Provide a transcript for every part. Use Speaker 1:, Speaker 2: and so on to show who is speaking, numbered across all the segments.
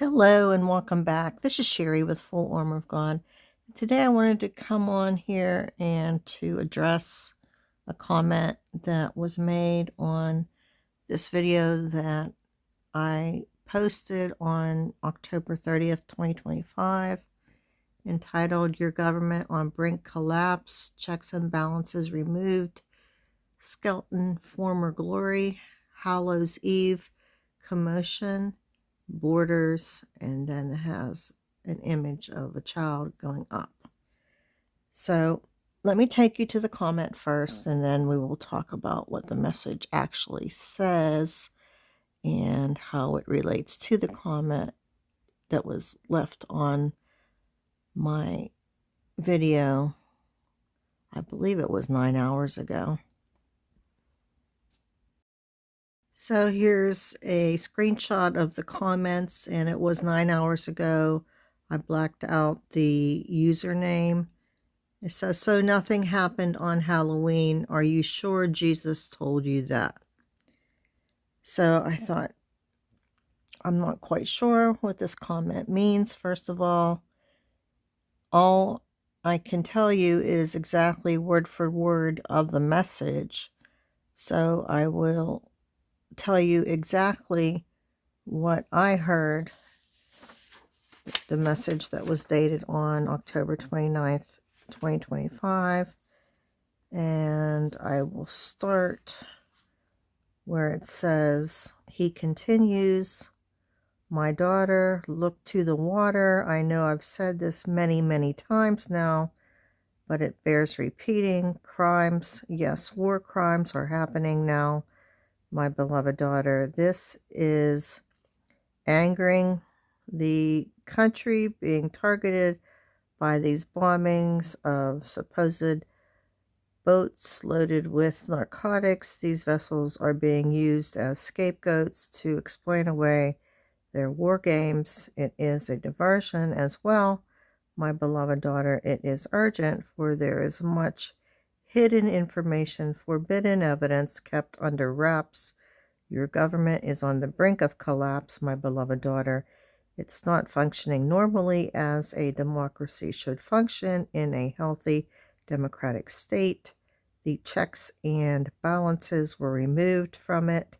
Speaker 1: Hello and welcome back. This is Sherry with Full Armor of God. Today I wanted to come on here and to address a comment that was made on this video that I posted on October 30th, 2025, entitled "Your Government on Brink Collapse, Checks and Balances Removed, Skeleton Former Glory, Hallows Eve, Commotion, Borders," and then it has an image of a child going up. So let me take you to the comment first, and then we will talk about what the message actually says and how it relates to the comment that was left on my video. I believe it was 9 hours ago. So here's a screenshot of the comments, and it was 9 hours ago. I blacked out the username. It says, "So nothing happened on Halloween. Are you sure Jesus told you that?" So I thought, I'm not quite sure what this comment means. First of all I can tell you is exactly word for word of the message. So I will tell you exactly what I heard, the message that was dated on October 29th, 2025. And I will start where it says, he continues, "My daughter, look to the water. I know I've said this many, many times now, but it bears repeating. Crimes, yes, war crimes are happening now, my beloved daughter. This is angering the country, being targeted by these bombings of supposed boats loaded with narcotics. These vessels are being used as scapegoats to explain away their war games. It is a diversion as well, my beloved daughter. It is urgent, for there is much hidden information, forbidden evidence kept under wraps. Your government is on the brink of collapse, my beloved daughter. It's not functioning normally as a democracy should function in a healthy democratic state. The checks and balances were removed from it.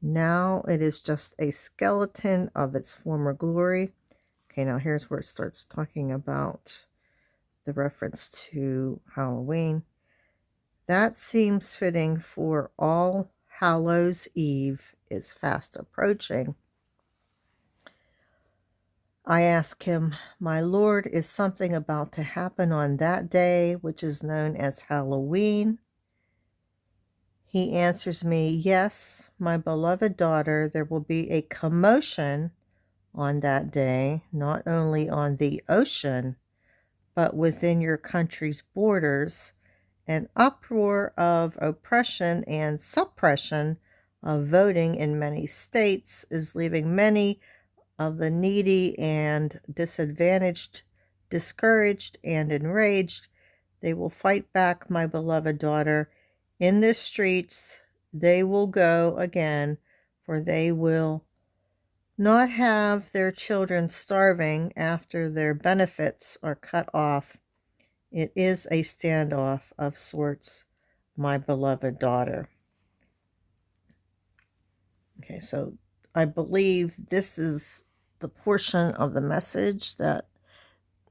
Speaker 1: Now it is just a skeleton of its former glory." Okay, now here's where it starts talking about the reference to Halloween. "That seems fitting, for All Hallows Eve is fast approaching." I ask him, "My Lord, is something about to happen on that day, which is known as Halloween?" He answers me, "Yes, my beloved daughter, there will be a commotion on that day, not only on the ocean, but within your country's borders. An uproar of oppression and suppression of voting in many states is leaving many of the needy and disadvantaged discouraged and enraged. They will fight back, my beloved daughter. In the streets they will go again, for they will not have their children starving after their benefits are cut off. It is a standoff of sorts, my beloved daughter." Okay, so I believe this is the portion of the message that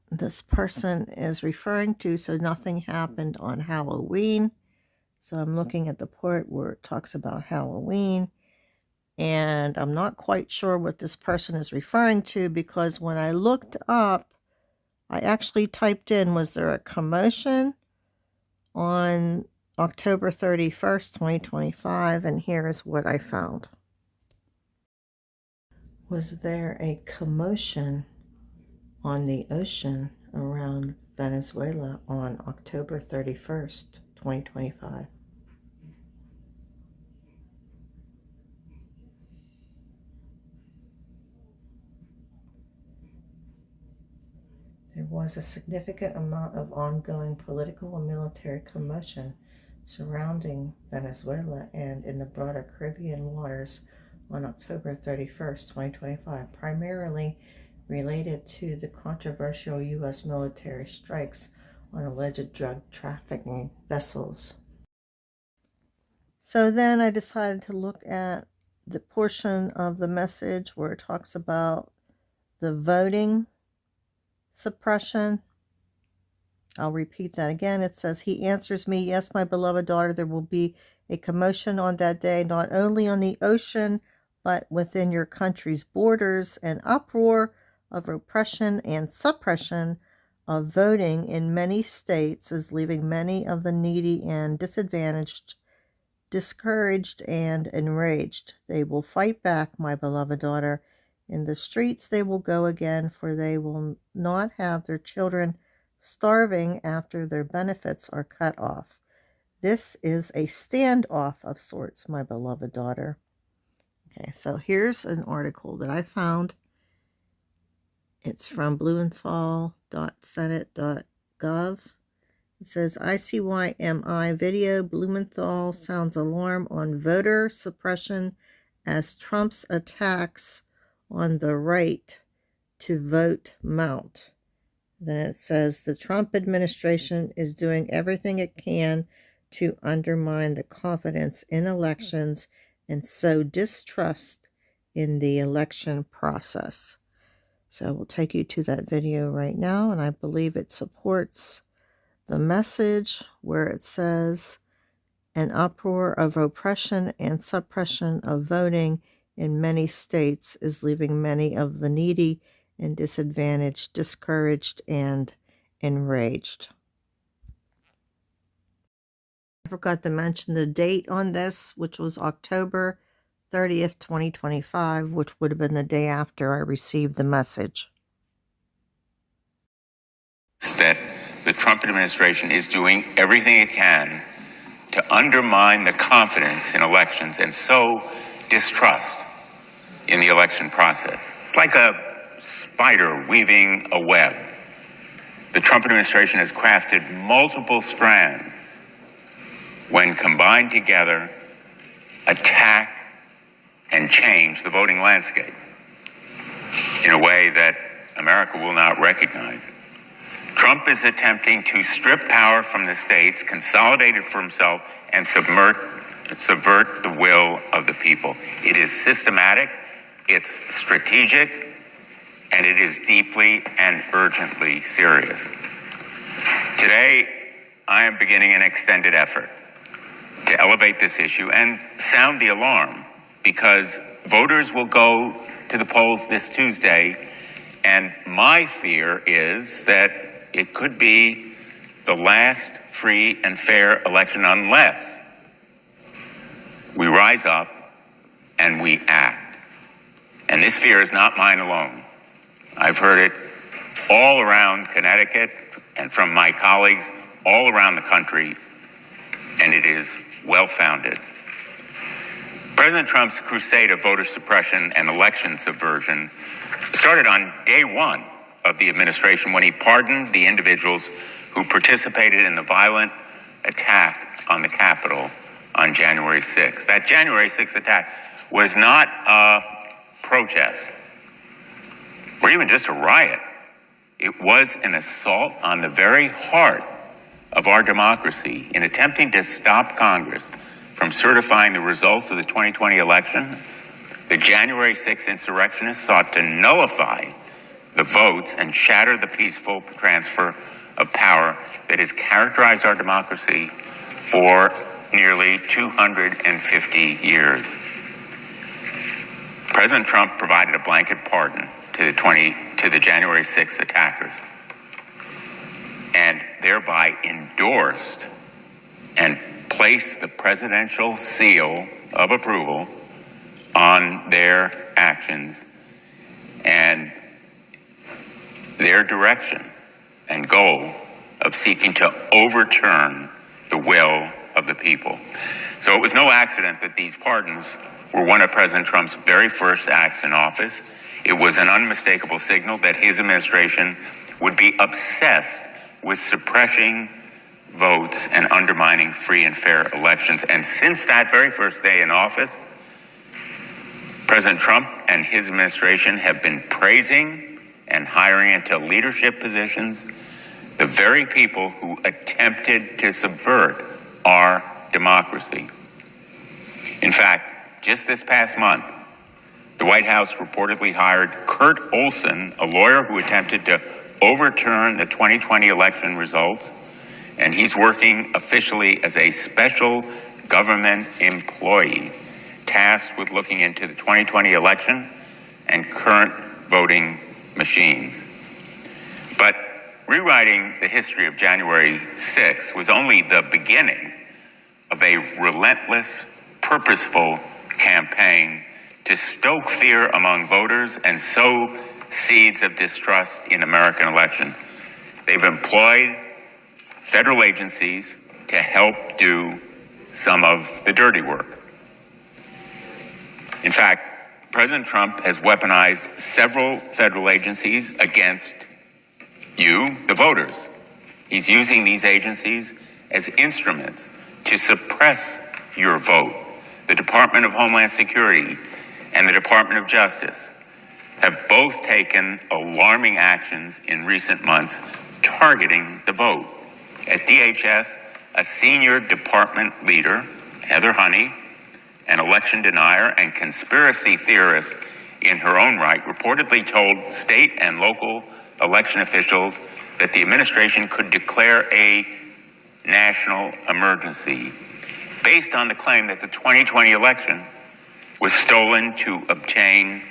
Speaker 1: this person is referring to. So nothing happened on Halloween. So I'm looking at the part where it talks about Halloween, and I'm not quite sure what this person is referring to, because when I looked up, I actually typed in, was there a commotion on October 31st, 2025, and here's what I found. Was there a commotion on the ocean around Venezuela on October 31st, 2025? There was a significant amount of ongoing political and military commotion surrounding Venezuela and in the broader Caribbean waters on October 31st, 2025, primarily related to the controversial U.S. military strikes on alleged drug trafficking vessels. So then I decided to look at the portion of the message where it talks about the voting suppression. I'll repeat that again. It says, he answers me, yes, my beloved daughter, there will be a commotion on that day, not only on the ocean, but within your country's borders. An uproar of oppression and suppression of voting in many states is leaving many of the needy and disadvantaged discouraged and enraged. They will fight back, my beloved daughter. In the streets they will go again, for they will not have their children starving after their benefits are cut off. This is a standoff of sorts, my beloved daughter. Okay, so here's an article that I found. It's from blumenthal.senate.gov. It says, ICYMI video, Blumenthal sounds alarm on voter suppression as Trump's attacks on the right to vote mount. Then it says, the Trump administration is doing everything it can to undermine the confidence in elections and sow distrust in the election process. So we'll take you to that video right now, and I believe it supports the message where it says, an uproar of oppression and suppression of voting in many states is leaving many of the needy and disadvantaged discouraged and enraged. I forgot to mention the date on this, which was October 30th, 2025, which would have been the day after I received the message.
Speaker 2: That the Trump administration is doing everything it can to undermine the confidence in elections and sow distrust in the election process. It's like a spider weaving a web. The Trump administration has crafted multiple strands when combined together, attack and change the voting landscape in a way that America will not recognize. Trump is attempting to strip power from the states, consolidate it for himself, and subvert the will of the people. It is systematic, it's strategic, and it is deeply and urgently serious. Today, I am beginning an extended effort to elevate this issue and sound the alarm, because voters will go to the polls this Tuesday, and my fear is that it could be the last free and fair election unless we rise up and we act. And this fear is not mine alone. I've heard it all around Connecticut and from my colleagues all around the country, and it is well-founded. President Trump's crusade of voter suppression and election subversion started on day one of the administration when he pardoned the individuals who participated in the violent attack on the Capitol on January 6th. That January 6th attack was not a protest or even just a riot. It was an assault on the very heart of our democracy. In attempting to stop Congress from certifying the results of the 2020 election, the January 6th insurrectionists sought to nullify the votes and shatter the peaceful transfer of power that has characterized our democracy for nearly 250 years. President Trump provided a blanket pardon to the January 6th attackers, and thereby endorsed and placed the presidential seal of approval on their actions and their direction and goal of seeking to overturn the will of the people. So it was no accident that these pardons were one of President Trump's very first acts in office. It was an unmistakable signal that his administration would be obsessed with suppressing votes and undermining free and fair elections. And since that very first day in office, President Trump and his administration have been praising and hiring into leadership positions the very people who attempted to subvert our democracy. In fact, just this past month, the White House reportedly hired Kurt Olson, a lawyer who attempted to overturn the 2020 election results, and he's working officially as a special government employee tasked with looking into the 2020 election and current voting machines. But rewriting the history of January 6th was only the beginning of a relentless, purposeful campaign to stoke fear among voters and sow seeds of distrust in American elections. They've employed federal agencies to help do some of the dirty work. In fact, President Trump has weaponized several federal agencies against you, the voters. He's using these agencies as instruments to suppress your vote. The Department of Homeland Security and the Department of Justice have both taken alarming actions in recent months targeting the vote. At DHS, a senior department leader, Heather Honey, an election denier and conspiracy theorist in her own right, reportedly told state and local election officials that the administration could declare a national emergency based on the claim that the 2020 election was stolen to obtain,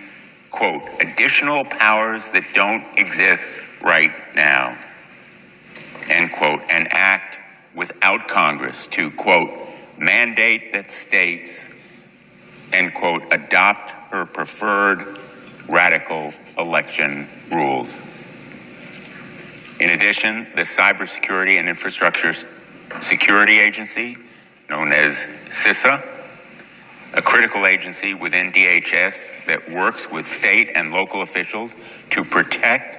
Speaker 2: quote, additional powers that don't exist right now, end quote, and act without Congress to, quote, mandate that states, end quote, adopt her preferred radical election rules. In addition, the Cybersecurity and Infrastructure Security Agency, known as CISA, a critical agency within DHS that works with state and local officials to protect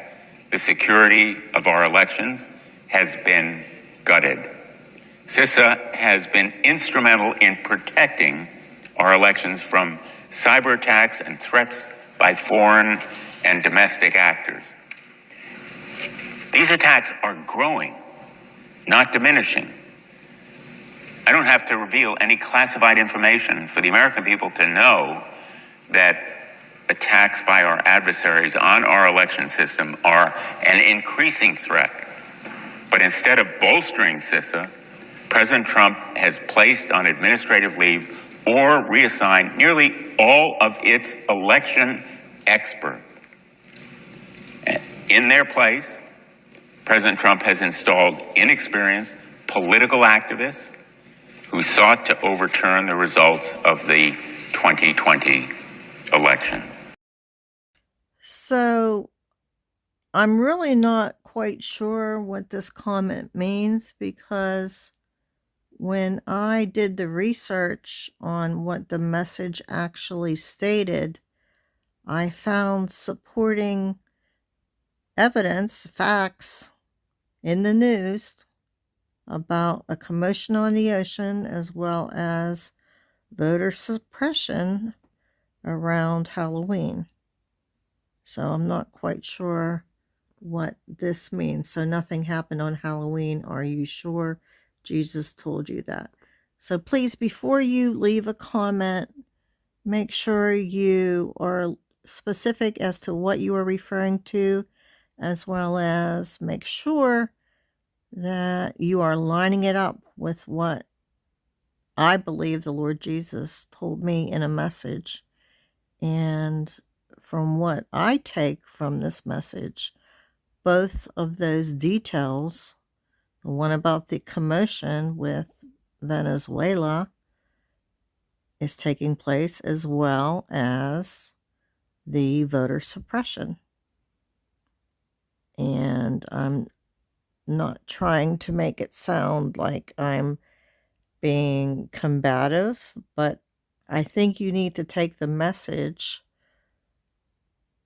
Speaker 2: the security of our elections, has been gutted. CISA has been instrumental in protecting our elections from cyber attacks and threats by foreign and domestic actors. These attacks are growing, not diminishing. I don't have to reveal any classified information for the American people to know that attacks by our adversaries on our election system are an increasing threat. But instead of bolstering CISA, President Trump has placed on administrative leave or reassigned nearly all of its election experts. In their place, President Trump has installed inexperienced political activists who sought to overturn the results of the 2020 elections.
Speaker 1: So I'm really not quite sure what this comment means, because when I did the research on what the message actually stated, I found supporting evidence, facts in the news about a commotion on the ocean, as well as voter suppression around Halloween. So I'm not quite sure what this means. So nothing happened on Halloween. Are you sure Jesus told you that? So please, before you leave a comment, make sure you are specific as to what you are referring to, as well as make sure that you are lining it up with what I believe the Lord Jesus told me in a message. And from what I take from this message, both of those details, the one about the commotion with Venezuela, is taking place, as well as the voter suppression. And I'm not trying to make it sound like I'm being combative, but I think you need to take the message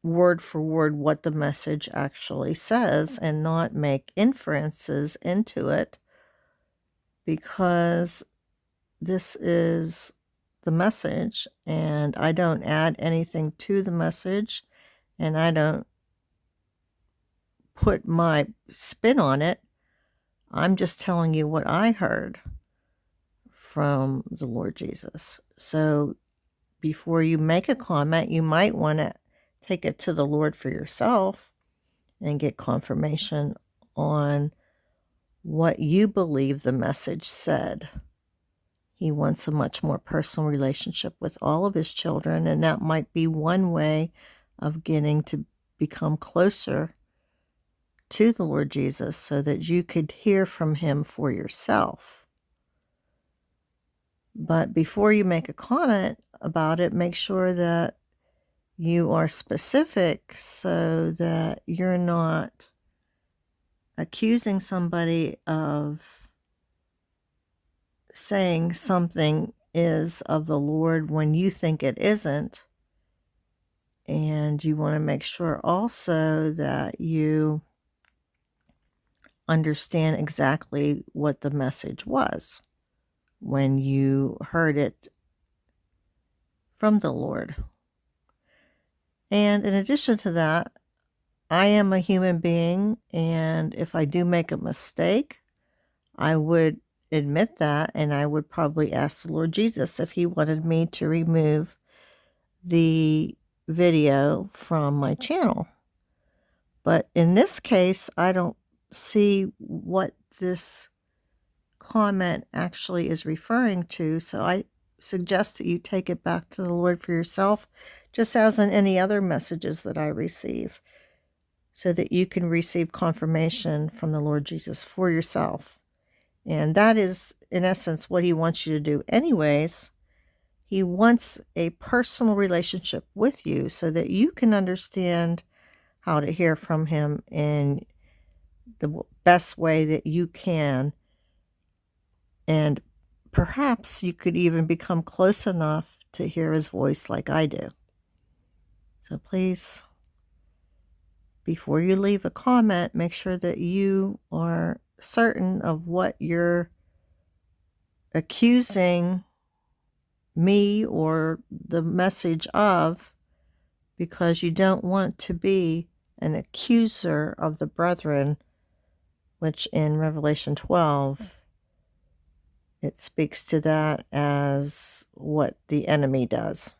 Speaker 1: word for word, what the message actually says, and not make inferences into it, because this is the message, and I don't add anything to the message, and I don't put my spin on it. I'm just telling you what I heard from the Lord Jesus. So before you make a comment, you might want to take it to the Lord for yourself and get confirmation on what you believe the message said. He wants a much more personal relationship with all of his children, and that might be one way of getting to become closer to the Lord Jesus so that you could hear from him for yourself. But before you make a comment about it, make sure that you are specific so that you're not accusing somebody of saying something is of the Lord when you think it isn't. And you want to make sure also that you understand exactly what the message was when you heard it from the Lord. And in addition to that, I am a human being, and if I do make a mistake, I would admit that, and I would probably ask the Lord Jesus if he wanted me to remove the video from my channel. But in this case, I don't see what this comment actually is referring to, so I suggest that you take it back to the Lord for yourself, just as in any other messages that I receive, so that you can receive confirmation from the Lord Jesus for yourself. And that is, in essence, what he wants you to do anyways. He wants a personal relationship with you so that you can understand how to hear from him in the best way that you can. And perhaps you could even become close enough to hear his voice like I do. So please, before you leave a comment, make sure that you are certain of what you're accusing me or the message of, because you don't want to be an accuser of the brethren, which in Revelation 12, it speaks to that as what the enemy does.